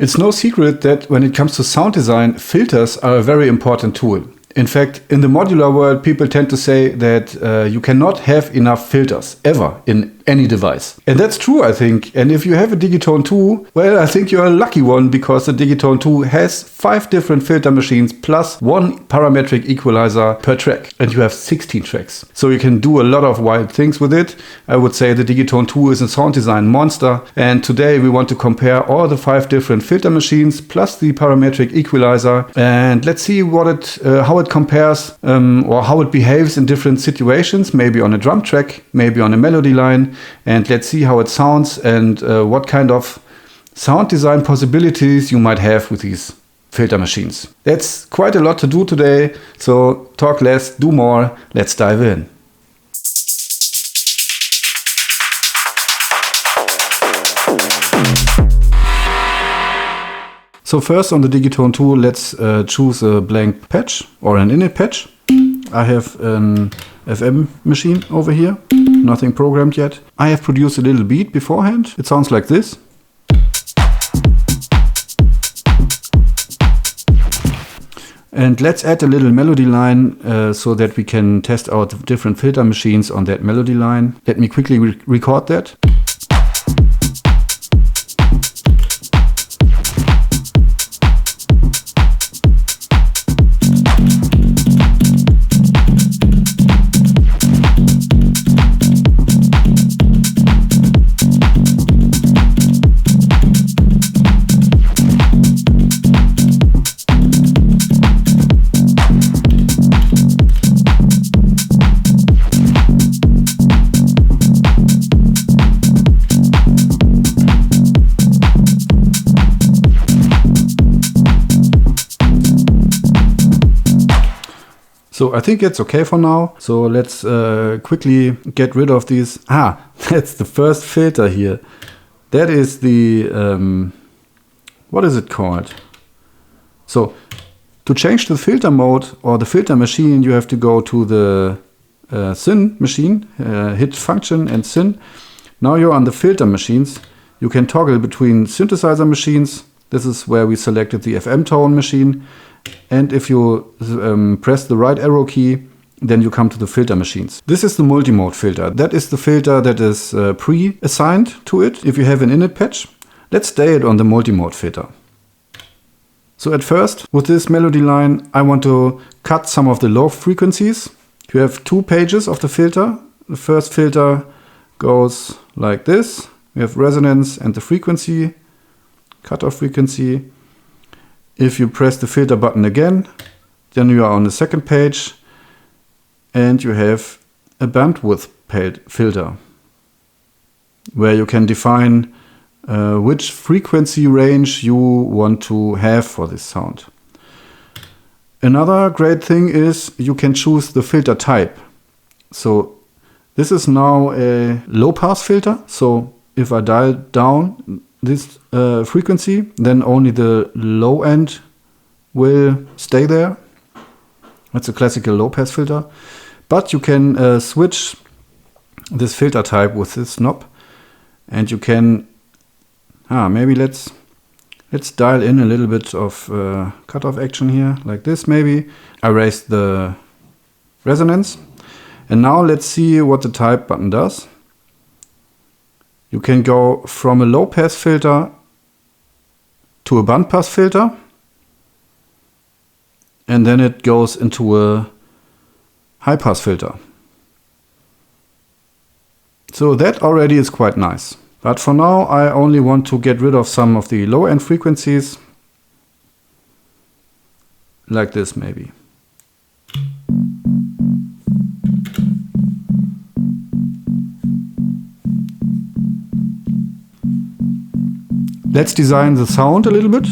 It's no secret that when it comes to sound design, filters are a very important tool. In fact, in the modular world, people tend to say that you cannot have enough filters ever in any device. And that's true, I think. And if you have a Digitone II, well, I think you're a lucky one, because the Digitone II has 5 different filter machines plus 1 parametric equalizer per track. And you have 16 tracks. So you can do a lot of wild things with it. I would say the Digitone II is a sound design monster. And today we want to compare all the 5 different filter machines plus the parametric equalizer. And let's see how it compares or how it behaves in different situations, maybe on a drum track, maybe on a melody line. And let's see how it sounds and what kind of sound design possibilities you might have with these filter machines. That's quite a lot to do today, so talk less, do more. Let's dive in. So first on the Digitone II, let's choose a blank patch or an init patch. I have an FM machine over here, nothing programmed yet. I have produced a little beat beforehand. It sounds like this. And let's add a little melody line so that we can test out different filter machines on that melody line. Let me quickly record that. So I think it's okay for now. So let's quickly get rid of these. That's the first filter here. That is the, what is it called? So to change the filter mode or the filter machine, you have to go to the Synth machine, hit function and Synth. Now you're on the filter machines. You can toggle between synthesizer machines. This is where we selected the FM tone machine. And if you press the right arrow key, then you come to the filter machines. This is the multimode filter. That is the filter that is pre-assigned to it if you have an init patch. Let's stay it on the multimode filter. So at first, with this melody line, I want to cut some of the low frequencies. You have 2 pages of the filter. The first filter goes like this. We have resonance and the frequency, cutoff frequency. If you press the filter button again, then you are on the second page and you have a bandwidth filter where you can define which frequency range you want to have for this sound. Another great thing is you can choose the filter type. So this is now a low pass filter. So if I dial down this frequency, then only the low end will stay there. That's a classical low pass filter. But you can switch this filter type with this knob, and you can maybe let's dial in a little bit of cutoff action here, like this maybe. I raised the resonance, and now let's see what the type button does. You can go from a low pass filter to a band pass filter, and then it goes into a high pass filter. So that already is quite nice. But for now I only want to get rid of some of the low end frequencies, like this maybe. Let's design the sound a little bit.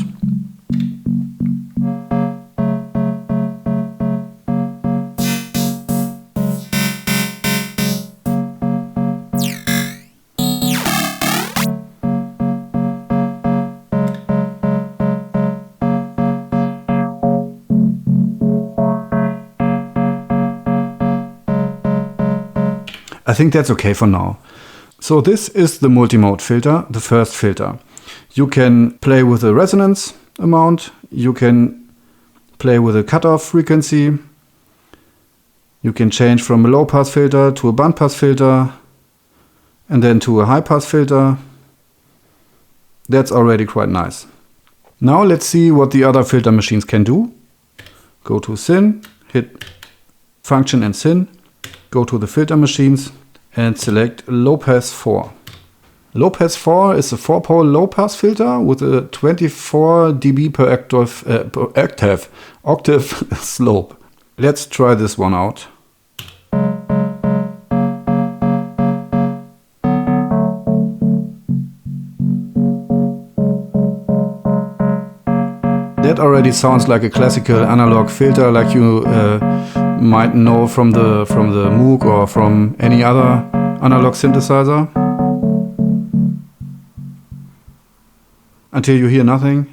I think that's okay for now. So this is the multimode filter, the first filter. You can play with the resonance amount. You can play with a cutoff frequency. You can change from a low pass filter to a band pass filter and then to a high pass filter. That's already quite nice. Now let's see what the other filter machines can do. Go to Syn, hit Function and Syn, go to the filter machines and select Low Pass 4. Low Pass 4 is a 4-pole low pass filter with a 24 dB per octave slope. Let's try this one out. That already sounds like a classical analog filter, like you might know from the Moog or from any other analog synthesizer. Until you hear nothing.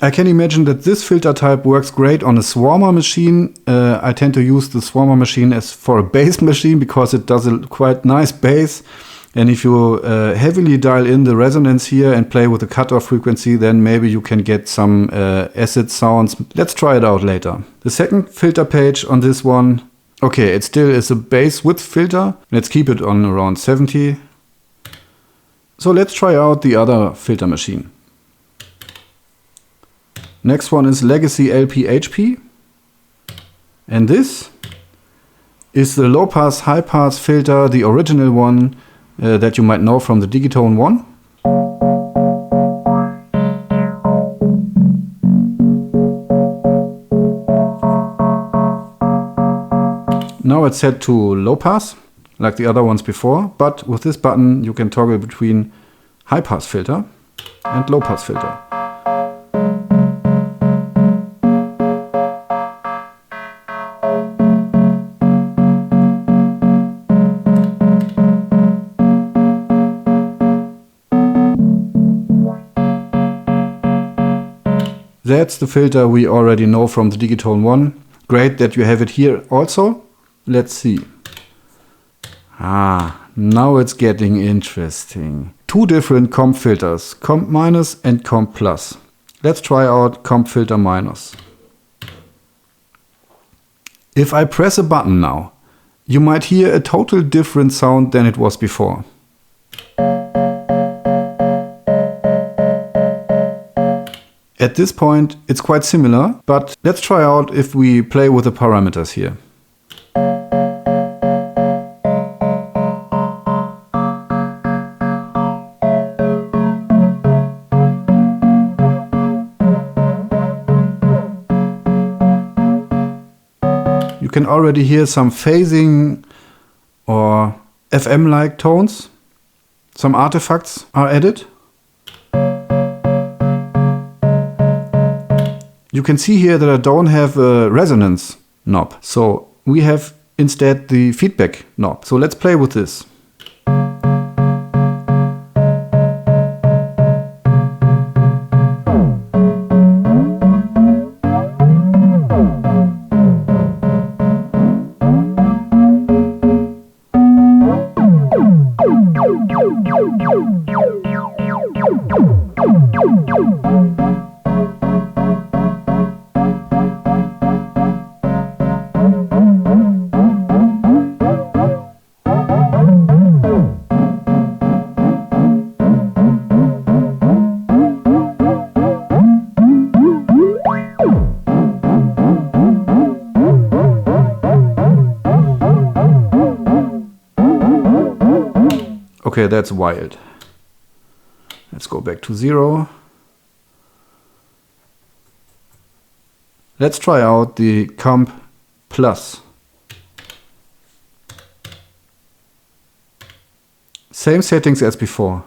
I can imagine that this filter type works great on a Swarmer machine. I tend to use the Swarmer machine as for a bass machine because it does a quite nice bass. And if you heavily dial in the resonance here and play with the cutoff frequency, then maybe you can get some acid sounds. Let's try it out later. The second filter page on this one, okay, it still is a bass width filter. Let's keep it on around 70. So let's try out the other filter machine. Next one is Legacy LP-HP. And this is the low pass, high pass filter, the original one that you might know from the Digitone 1. Now it's set to low pass, like the other ones before, but with this button you can toggle between high pass filter and low pass filter. That's the filter we already know from the Digitone 1. Great that you have it here also. Let's see. Now it's getting interesting. Two different comp filters, comp minus and comp plus. Let's try out comp filter minus. If I press a button now, you might hear a total different sound than it was before. At this point, it's quite similar, but let's try out if we play with the parameters here. You can already hear some phasing or FM-like tones. Some artifacts are added. You can see here that I don't have a resonance knob, so we have instead the feedback knob. So let's play with this. Okay, that's wild. Let's go back to 0. Let's try out the comp plus. Same settings as before.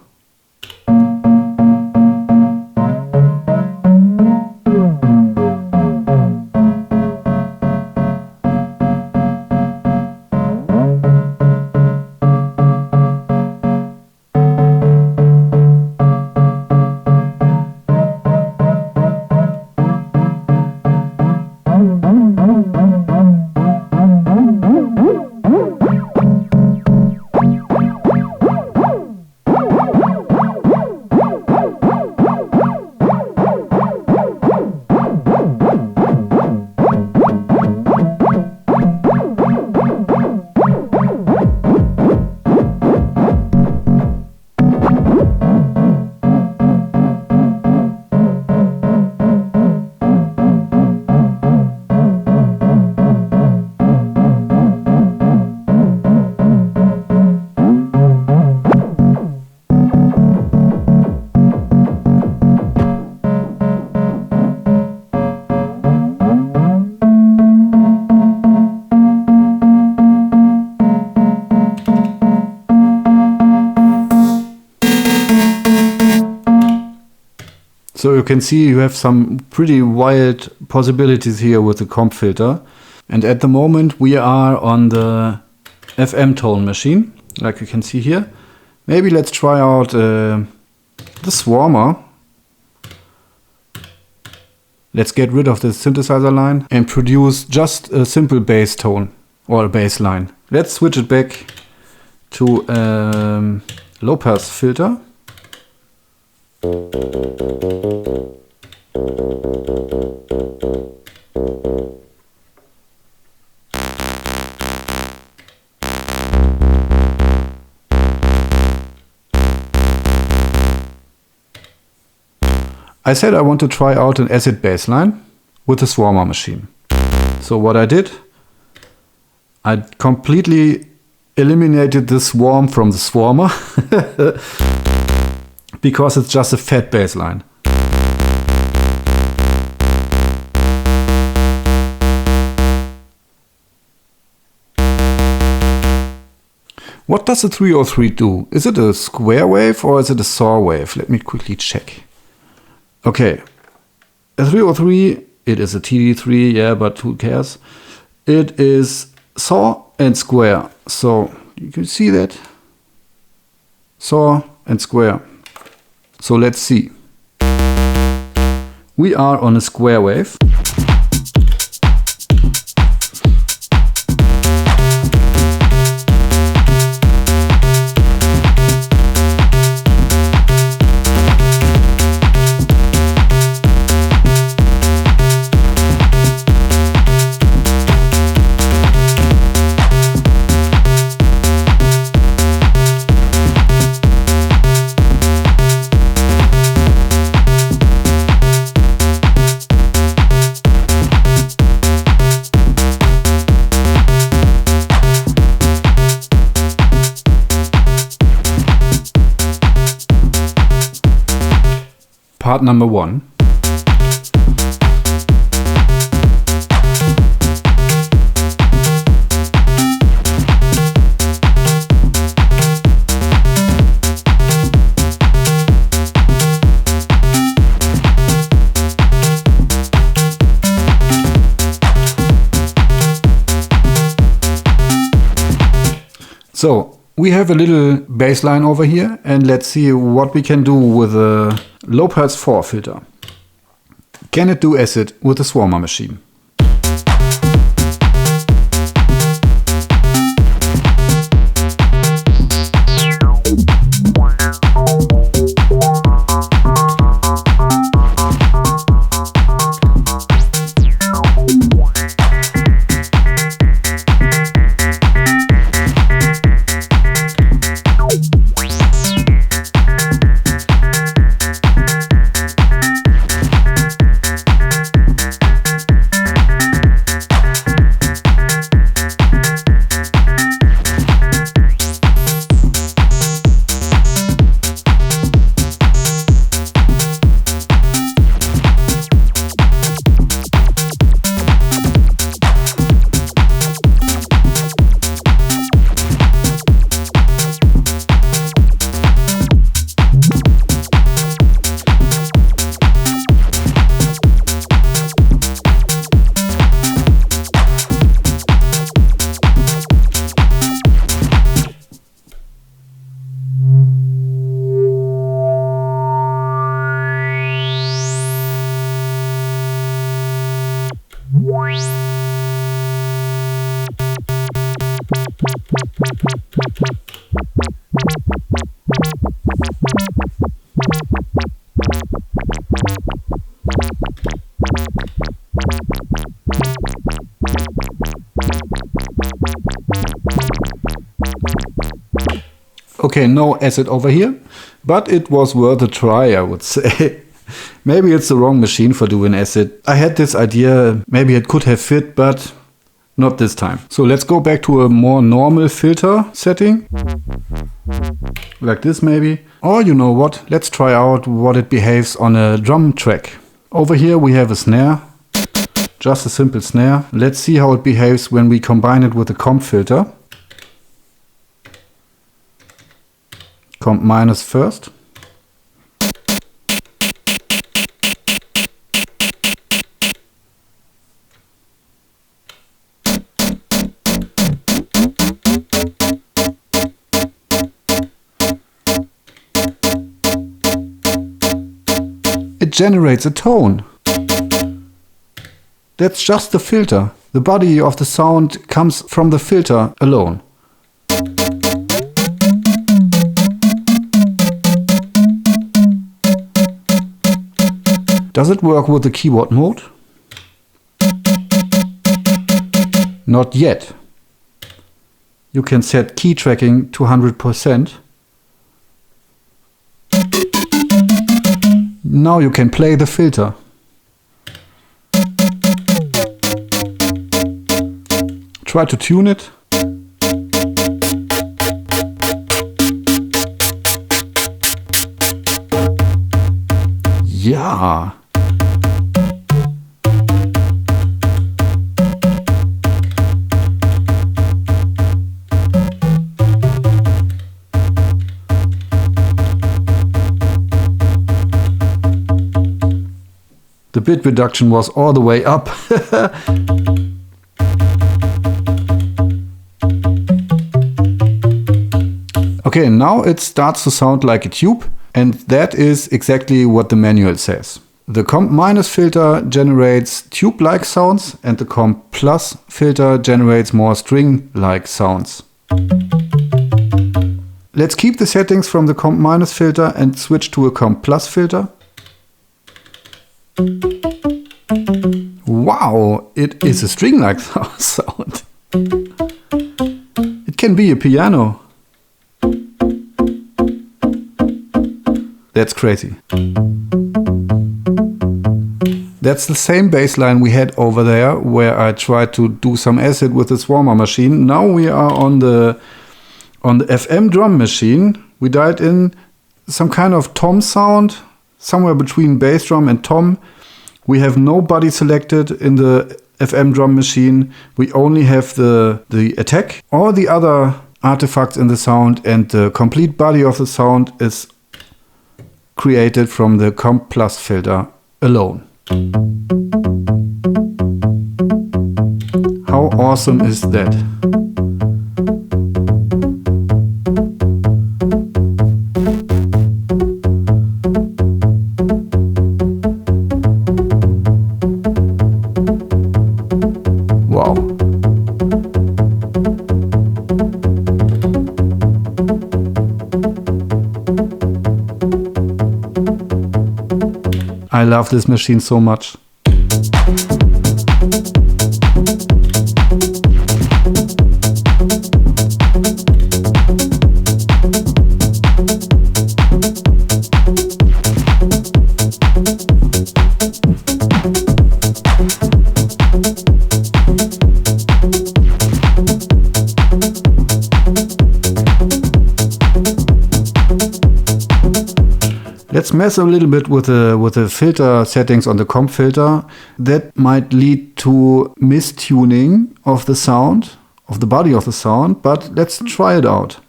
So you can see you have some pretty wild possibilities here with the comp filter. And at the moment we are on the FM tone machine, like you can see here. Maybe let's try out the Swarmer. Let's get rid of the synthesizer line and produce just a simple bass tone or a bass line. Let's switch it back to low pass filter. I said I want to try out an acid bass line with the Swarmer machine. So what I did, I completely eliminated the swarm from the Swarmer because it's just a fat bass line. What does the 303 do? Is it a square wave or is it a saw wave? Let me quickly check. Okay, a 303, it is a TD3, yeah, but who cares? It is saw and square. So you can see that. Saw and square. So let's see. We are on a square wave. Part number 1. So we have a little bass line over here, and let's see what we can do with a low pass 4 filter. Can it do acid with the Swarmer machine? Okay, no acid over here, but it was worth a try, I would say. Maybe it's the wrong machine for doing acid. I had this idea, maybe it could have fit, but not this time. So let's go back to a more normal filter setting. Like this maybe. Or you know what, let's try out what it behaves on a drum track. Over here we have a snare. Just a simple snare. Let's see how it behaves when we combine it with a comp filter. Comp minus first. generates a tone. That's just the filter. The body of the sound comes from the filter alone. Does it work with the keyboard mode? Not yet. You can set key tracking to 100%. Now you can play the filter. Try to tune it. Yeah. The bit reduction was all the way up. Okay, now it starts to sound like a tube, and that is exactly what the manual says. The comp minus filter generates tube-like sounds, and the comp plus filter generates more string-like sounds. Let's keep the settings from the comp minus filter and switch to a comp plus filter. Wow, it is a string-like sound. It can be a piano. That's crazy. That's the same bass line we had over there where I tried to do some acid with the Swarmer machine. Now we are on the FM drum machine. We dialed in some kind of tom sound, somewhere between bass drum and tom. We have no body selected in the FM drum machine. We only have the attack. All the other artifacts in the sound and the complete body of the sound is created from the comp plus filter alone. How awesome is that? Wow. I love this machine so much. Let's mess a little bit with the filter settings on the comp filter. That might lead to mistuning of the sound, of the body of the sound, but let's try it out.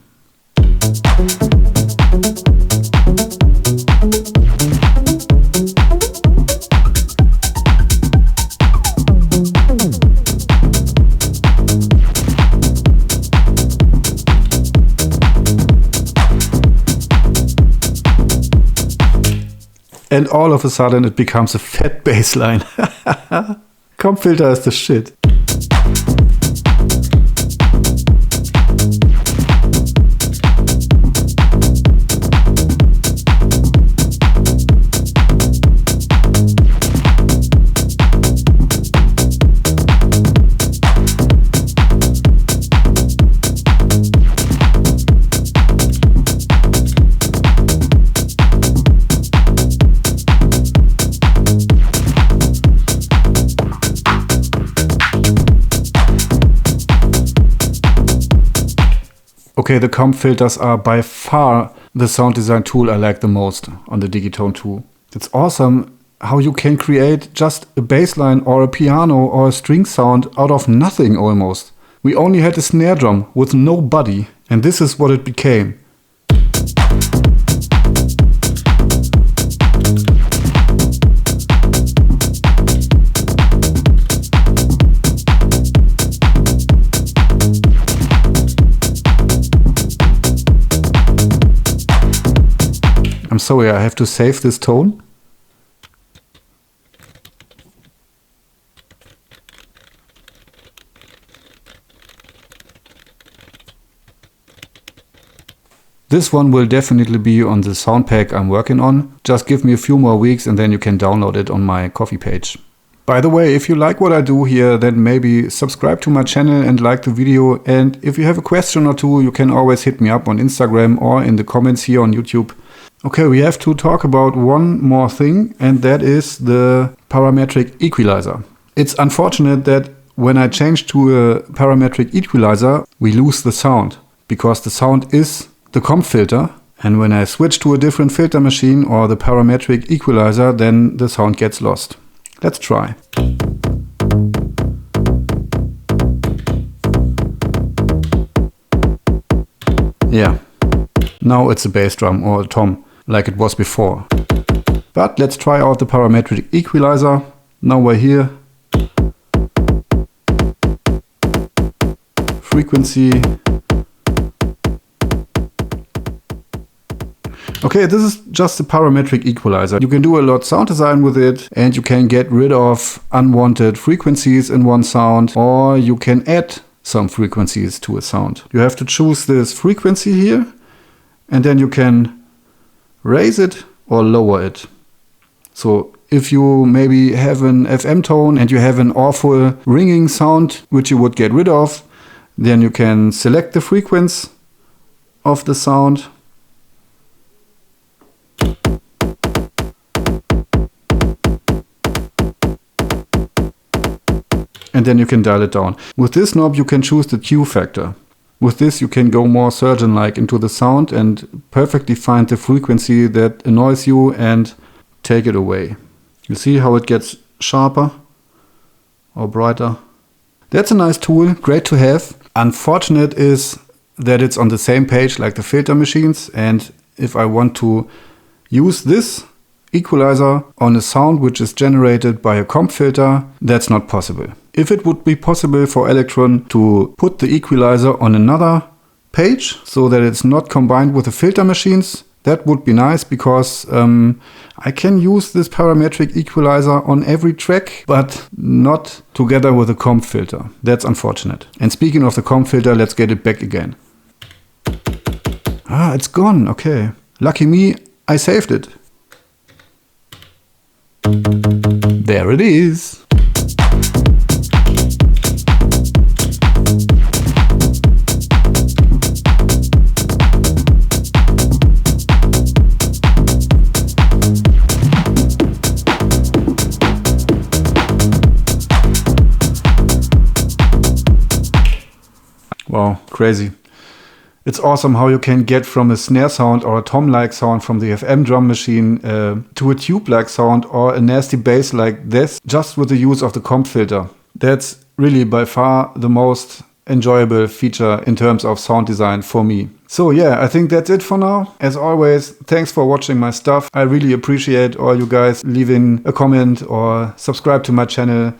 And all of a sudden it becomes a fat bass line. Comp filter is the shit. Okay, the comp filters are by far the sound design tool I like the most on the Digitone II. It's awesome how you can create just a bass line or a piano or a string sound out of nothing almost. We only had a snare drum with no body, and this is what it became. I'm sorry, I have to save this tone. This one will definitely be on the sound pack I'm working on. Just give me a few more weeks and then you can download it on my Ko-fi page. By the way, if you like what I do here, then maybe subscribe to my channel and like the video. And if you have a question or two, you can always hit me up on Instagram or in the comments here on YouTube. Okay, we have to talk about one more thing, and that is the parametric equalizer. It's unfortunate that when I change to a parametric equalizer, we lose the sound, because the sound is the comp filter. And when I switch to a different filter machine or the parametric equalizer, then the sound gets lost. Let's try. Yeah, now it's a bass drum or a tom, like it was before. But let's try out the parametric equalizer. Now we're here. Frequency. Okay, this is just a parametric equalizer. You can do a lot of sound design with it, and you can get rid of unwanted frequencies in one sound, or you can add some frequencies to a sound. You have to choose this frequency here, and then you can raise it or lower it. So if you maybe have an FM tone and you have an awful ringing sound which you would get rid of, then you can select the frequency of the sound. And then you can dial it down. With this knob you can choose the Q factor. With this you can go more surgeon-like into the sound and perfectly find the frequency that annoys you and take it away. You see how it gets sharper or brighter? That's a nice tool, great to have. Unfortunate is that it's on the same page like the filter machines, and if I want to use this equalizer on a sound which is generated by a comp filter, that's not possible. If it would be possible for Elektron to put the equalizer on another page so that it's not combined with the filter machines, that would be nice, because I can use this parametric equalizer on every track, but not together with a comp filter. That's unfortunate. And speaking of the comp filter, let's get it back again. Ah, it's gone. Okay. Lucky me, I saved it. There it is. Wow, crazy. It's awesome how you can get from a snare sound or a tom-like sound from the FM drum machine to a tube-like sound or a nasty bass like this just with the use of the comp filter. That's really by far the most enjoyable feature in terms of sound design for me. So yeah, I think that's it for now. As always, thanks for watching my stuff. I really appreciate all you guys leaving a comment or subscribe to my channel.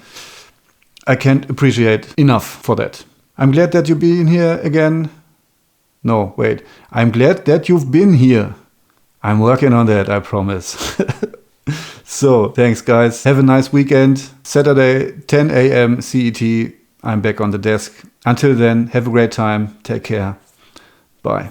I can't appreciate enough for that. I'm glad that you've been here again. No, wait. I'm glad that you've been here. I'm working on that, I promise. So, thanks guys. Have a nice weekend. Saturday, 10 a.m. CET. I'm back on the desk. Until then, have a great time. Take care. Bye.